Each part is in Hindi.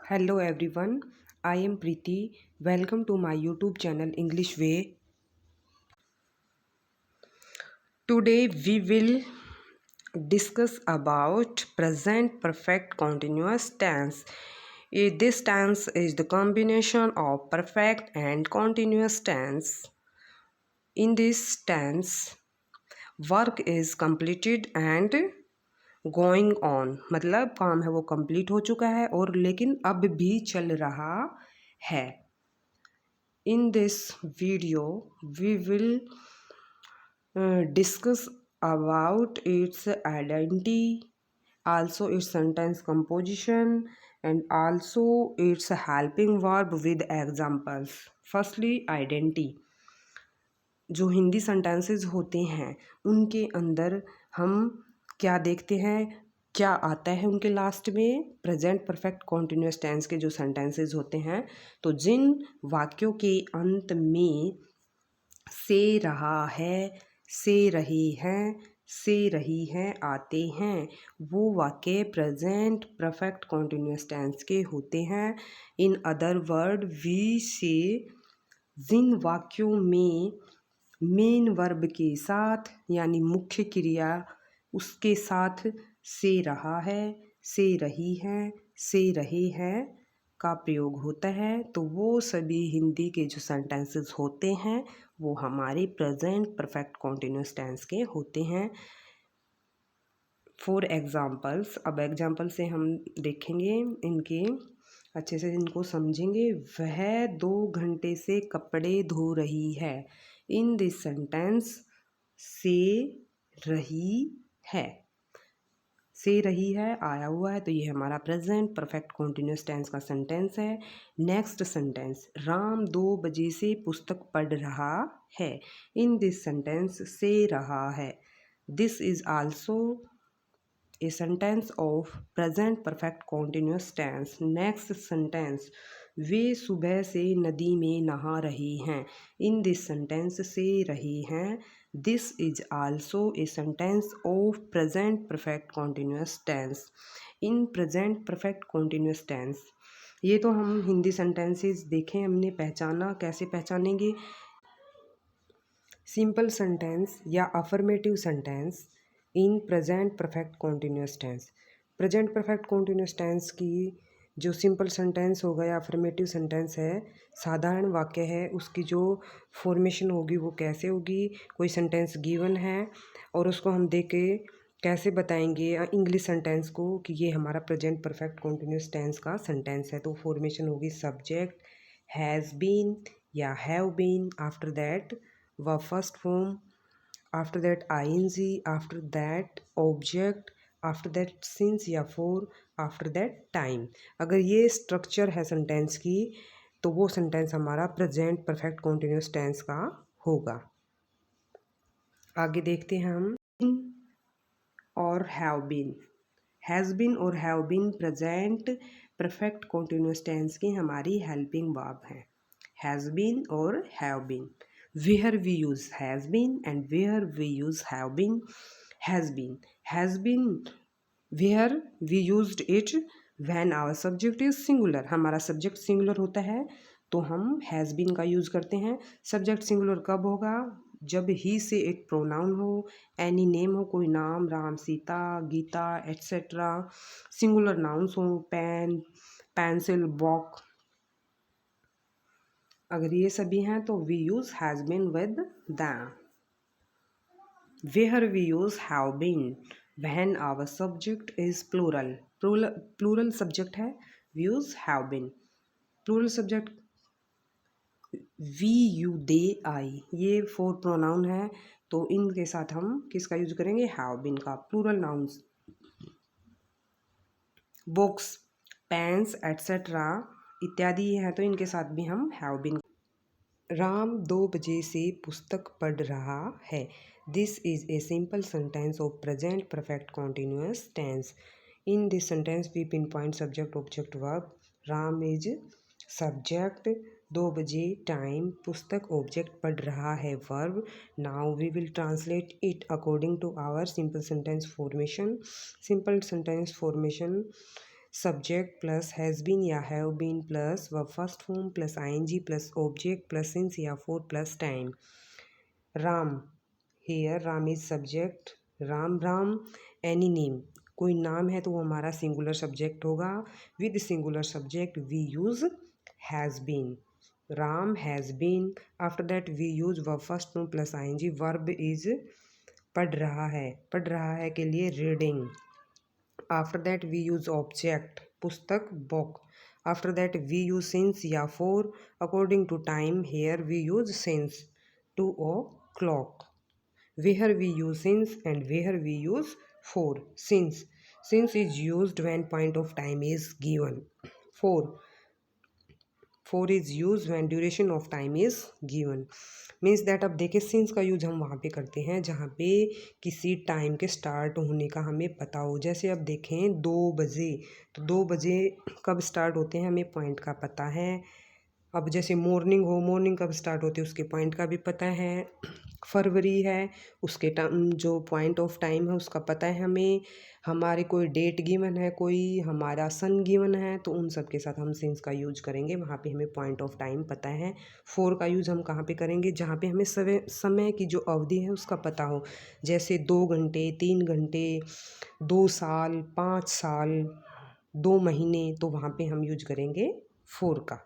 Hello everyone, I am Preeti. Welcome to my YouTube channel English Way. Today we will discuss about present perfect continuous tense. This tense is the combination of perfect and continuous tense. In this tense, work is completed and going on मतलब काम है वो कंप्लीट हो चुका है और लेकिन अब भी चल रहा है. In this video, we will discuss about its identity, also its sentence composition, and also its helping verb with examples. Firstly, identity. जो हिंदी सेंटेंसेस होते हैं उनके अंदर हम क्या देखते हैं, क्या आता है उनके लास्ट में? प्रेजेंट परफेक्ट कॉन्टिन्यूस टेंस के जो सेंटेंसेस होते हैं, तो जिन वाक्यों के अंत में से रहा है, से रही हैं, से रही हैं आते हैं, वो वाक्य प्रेजेंट परफेक्ट कॉन्टिन्यूस टेंस के होते हैं. इन अदर वर्ड वी से जिन वाक्यों में मेन वर्ब के साथ यानी मुख्य क्रिया उसके साथ से रहा है, से रही है, से रहे हैं का प्रयोग होता है, तो वो सभी हिंदी के जो सेंटेंसेस होते हैं वो हमारे प्रेजेंट परफेक्ट कॉन्टिन्यूस टेंस के होते हैं. फॉर एग्जाम्पल्स, अब एग्जाम्पल से हम देखेंगे इनके अच्छे से, इनको समझेंगे. वह 2 घंटे से कपड़े धो रही है. इन दिस सेंटेंस से रही है, से रही है आया हुआ है, तो ये हमारा प्रेजेंट परफेक्ट कॉन्टिन्यूस टेंस का सेंटेंस है. नेक्स्ट सेंटेंस, राम 2 बजे से पुस्तक पढ़ रहा है. इन दिस सेंटेंस से रहा है, this is also a sentence of present perfect continuous tense. Next sentence, वे सुबह से नदी में नहा रही हैं. इन दिस सेंटेंस से रही हैं, this is also a sentence of present perfect continuous tense. In present perfect continuous tense, ये तो हम हिंदी सेंटेंसेस देखें, हमने पहचाना. कैसे पहचानेंगे? सिंपल सेंटेंस या affirmative sentence in present perfect continuous tense. Present perfect continuous tense की जो सिंपल सेंटेंस होगा या अफर्मेटिव सेंटेंस है, साधारण वाक्य है, उसकी जो फॉर्मेशन होगी वो कैसे होगी? कोई सेंटेंस गिवन है और उसको हम देख के कैसे बताएंगे इंग्लिश सेंटेंस को कि ये हमारा प्रेजेंट परफेक्ट कॉन्टिन्यूस टेंस का सेंटेंस है. तो फॉर्मेशन होगी सब्जेक्ट हैज़ बीन या have been, after that verb first form, after that ing, after that object, after that since या for, after that time. अगर ये स्ट्रक्चर है सेंटेंस की तो वो सेंटेंस हमारा प्रेजेंट परफेक्ट कॉन्टिन्यूस टेंस का होगा. आगे देखते हैं हम. और हैव बीन, हैज़ बीन और have been present perfect continuous tense की हमारी हेल्पिंग वर्ब हैं. हैज़ बीन और have been. Where we use has been and where we use have been. Has been where we used it when our subject is singular. हमारा सब्जेक्ट सिंगुलर होता है तो हम has been का यूज़ करते हैं. सब्जेक्ट सिंगुलर कब होगा? जब ही से एक प्रोनाउन हो, एनी नेम हो, कोई नाम, Ram, Sita, Geeta etcetera. Singular nouns हो, पेन, पेंसिल, बॉक, अगर ये सभी हैं तो we use has been with them. Where we use have been when our subject is plural. Plural subject है, we use have been. Plural subject we, you, they, I, ये 4 प्रोनाउन है, तो इनके साथ हम किसका यूज करेंगे? हैव बीन का. Plural nouns books, pens etcetera इत्यादि हैं, तो इनके साथ भी हम हैव बीन. राम 2 बजे से पुस्तक पढ़ रहा है. This is a simple sentence of present perfect continuous tense. In this sentence we pin point subject object verb. Ram is subject, 2 बजे टाइम, पुस्तक ऑब्जेक्ट, पढ़ रहा है verb. Now we will translate it according to our simple sentence formation. Simple sentence formation subject plus has been या have been plus verb first form plus ING plus object plus since या for plus time. Ram, here Ram is subject, Ram Ram any name, कोई नाम है तो वो हमारा सिंगुलर सब्जेक्ट होगा। With singular subject we use has been, Ram has been. After that we use verb first form plus ING, verb is पढ़ रहा है के लिए reading. After that we use object, पुस्तक book. After that we use since या for according to time, here we use since 2 o'clock। Where we use since and where we use for। Since is used when point of time is given। for is used when duration of time is given। Means that अब देखिए सिंस का यूज हम वहाँ पे करते हैं जहाँ पे किसी टाइम के स्टार्ट होने का हमें पता हो। जैसे अब देखें 2 बजे, तो 2 बजे कब स्टार्ट होते हैं हमें पॉइंट का पता है। अब जैसे मॉर्निंग हो, मॉर्निंग कब स्टार्ट होती है उसके पॉइंट का भी पता है। फरवरी है, उसके टाइम जो पॉइंट ऑफ टाइम है उसका पता है हमें। हमारे कोई डेट गिवन है, कोई हमारा सन गिवन है, तो उन सब के साथ हम सिंस का यूज करेंगे, वहाँ पे हमें पॉइंट ऑफ टाइम पता है। फोर का यूज हम कहाँ पे करेंगे, जहाँ पे हमें समय की जो अवधि है उसका पता हो। जैसे 2 घंटे, 3 घंटे, 2 साल, 5 साल, 2 महीने, तो वहाँ पे हम यूज करेंगे फोर का।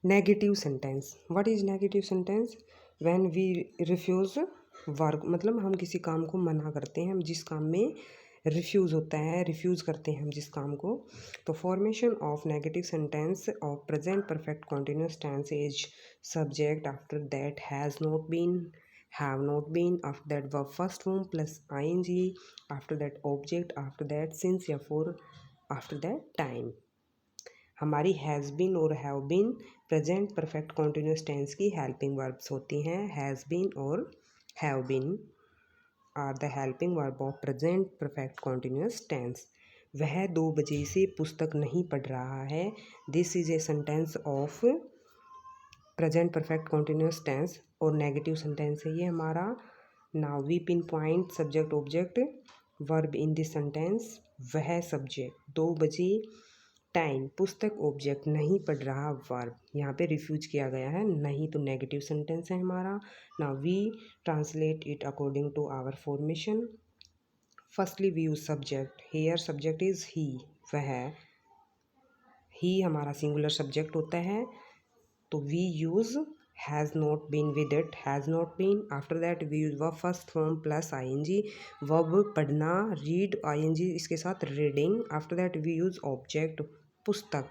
Negative sentence, what is negative sentence? When we refuse work, मतलब हम किसी काम को मना करते हैं, हम जिस काम में रिफ्यूज़ होता है, रिफ्यूज़ करते हैं हम जिस काम को। तो formation of negative sentence of present perfect continuous tense is subject, after that has not been, have not been, after that verb first form plus ing, after that object, after that since या for, after that time। हमारी हैज़ बीन और have been present perfect continuous tense की हेल्पिंग वर्ब्स होती हैं। हैज़ बीन और have been are the helping verb of present perfect continuous tense. वह 2 बजे से पुस्तक नहीं पढ़ रहा है, this is a sentence of present perfect continuous tense और नेगेटिव सेंटेंस है ये हमारा। Now we pin point subject object verb in this sentence. वह सब्जेक्ट, 2 बजे, टाइम, पुस्तक ऑब्जेक्ट, नहीं पढ़ रहा वर्ब, यहाँ पे रिफ्यूज किया गया है नहीं, तो नेगेटिव सेंटेंस है हमारा। Now we translate it according to our formation. Firstly we use subject, here subject is he, वह, ही हमारा सिंगुलर सब्जेक्ट होता है, तो we use has not been with it, has not been. After that we use verb first form plus ING, verb पढ़ना, रीड, आईएनजी इसके साथ reading. After that we use object, पुस्तक,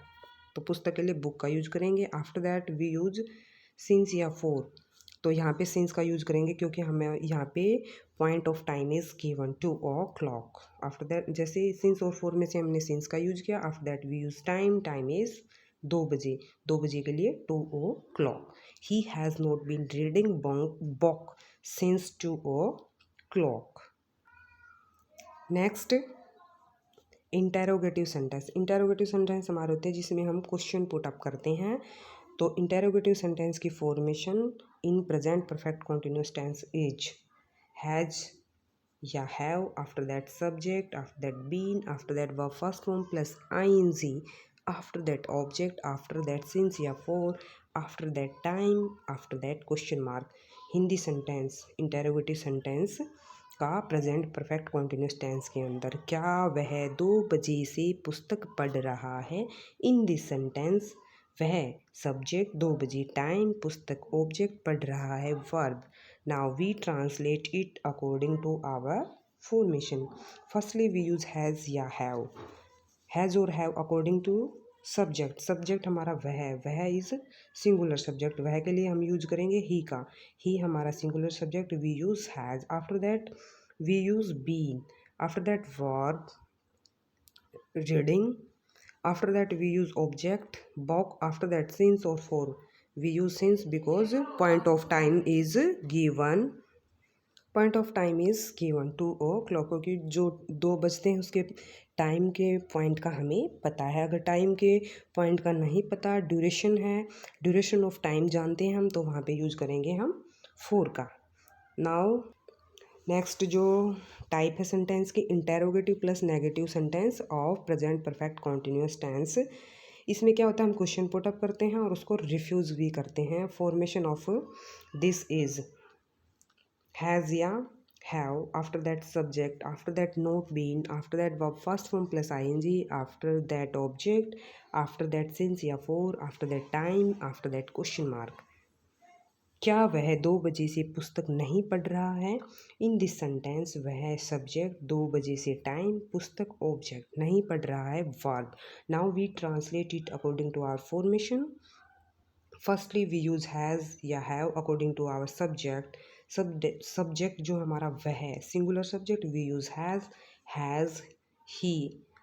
तो पुस्तक के लिए बुक का यूज करेंगे। After that we use since या फोर, तो यहाँ पे सिंस का यूज करेंगे क्योंकि हमें यहाँ पे point of time is given 2 o'clock। After that जैसे सिंस और फोर में से हमने सिंस का यूज किया। After that we use time, time is 2 बजे, 2 बजे के लिए 2 o'clock। He has not been reading book since 2 o'clock। Next interrogative sentence. Interrogative sentence हमारे होते हैं जिसमें हम क्वेश्चन पुट अप करते हैं। तो इंटेरोगेटिव सेंटेंस की formation in present perfect continuous tense is has या have, after that subject, after that been, after that verb first form plus ING, after that object, after that since या for, after that time, after that question mark. Hindi sentence interrogative sentence का प्रेजेंट परफेक्ट कॉन्टिन्यूस टेंस के अंदर, क्या वह 2 बजे से पुस्तक पढ़ रहा है? इन दिस सेंटेंस वह सब्जेक्ट, 2 बजे, टाइम, पुस्तक ऑब्जेक्ट, पढ़ रहा है verb. Now we translate it according to our formation. Firstly we use has या हैव, हैज़ और have according to subject. Subject हमारा वह इज सिंगुलर सब्जेक्ट, वह के लिए हम यूज करेंगे ही का, ही हमारा singular subject, we use has. After that we use been, after that verb reading, after that we use object book, after that since और for, we use since because point of time is given, point of time is given 2 o'clock, क्योंकि जो 2 बजते हैं उसके टाइम के पॉइंट का हमें पता है। अगर टाइम के पॉइंट का नहीं पता, ड्यूरेशन है, ड्यूरेशन ऑफ टाइम जानते हैं हम, तो वहाँ पे यूज करेंगे हम फोर का। नाउ नेक्स्ट जो टाइप है सेंटेंस की, interrogative plus negative sentence of present perfect continuous tense. इसमें क्या होता है, हम क्वेश्चन पुट अप करते हैं और उसको रिफ्यूज़ भी करते हैं। Formation of this is, has या have, after that subject, after that not been, after that verb first form plus ing, after that object, after that since या for, after that time, after that question mark। क्या वह 2 बजे से पुस्तक नहीं पढ़ रहा है? इन दिस सेंटेंस वह सब्जेक्ट, 2 बजे से टाइम, पुस्तक ऑब्जेक्ट, नहीं पढ़ रहा है verb. Now we translate it according to our formation. Firstly we use has या have according to our subject. Subject जो हमारा वह है, singular subject, we use has he.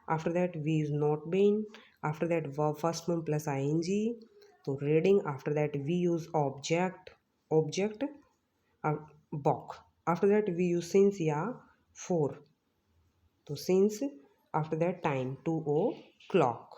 After that we use not been. After that verb first form plus ING, तो reading. After that we use object book. After that we use since या फोर, तो since. After that time 2 o'clock।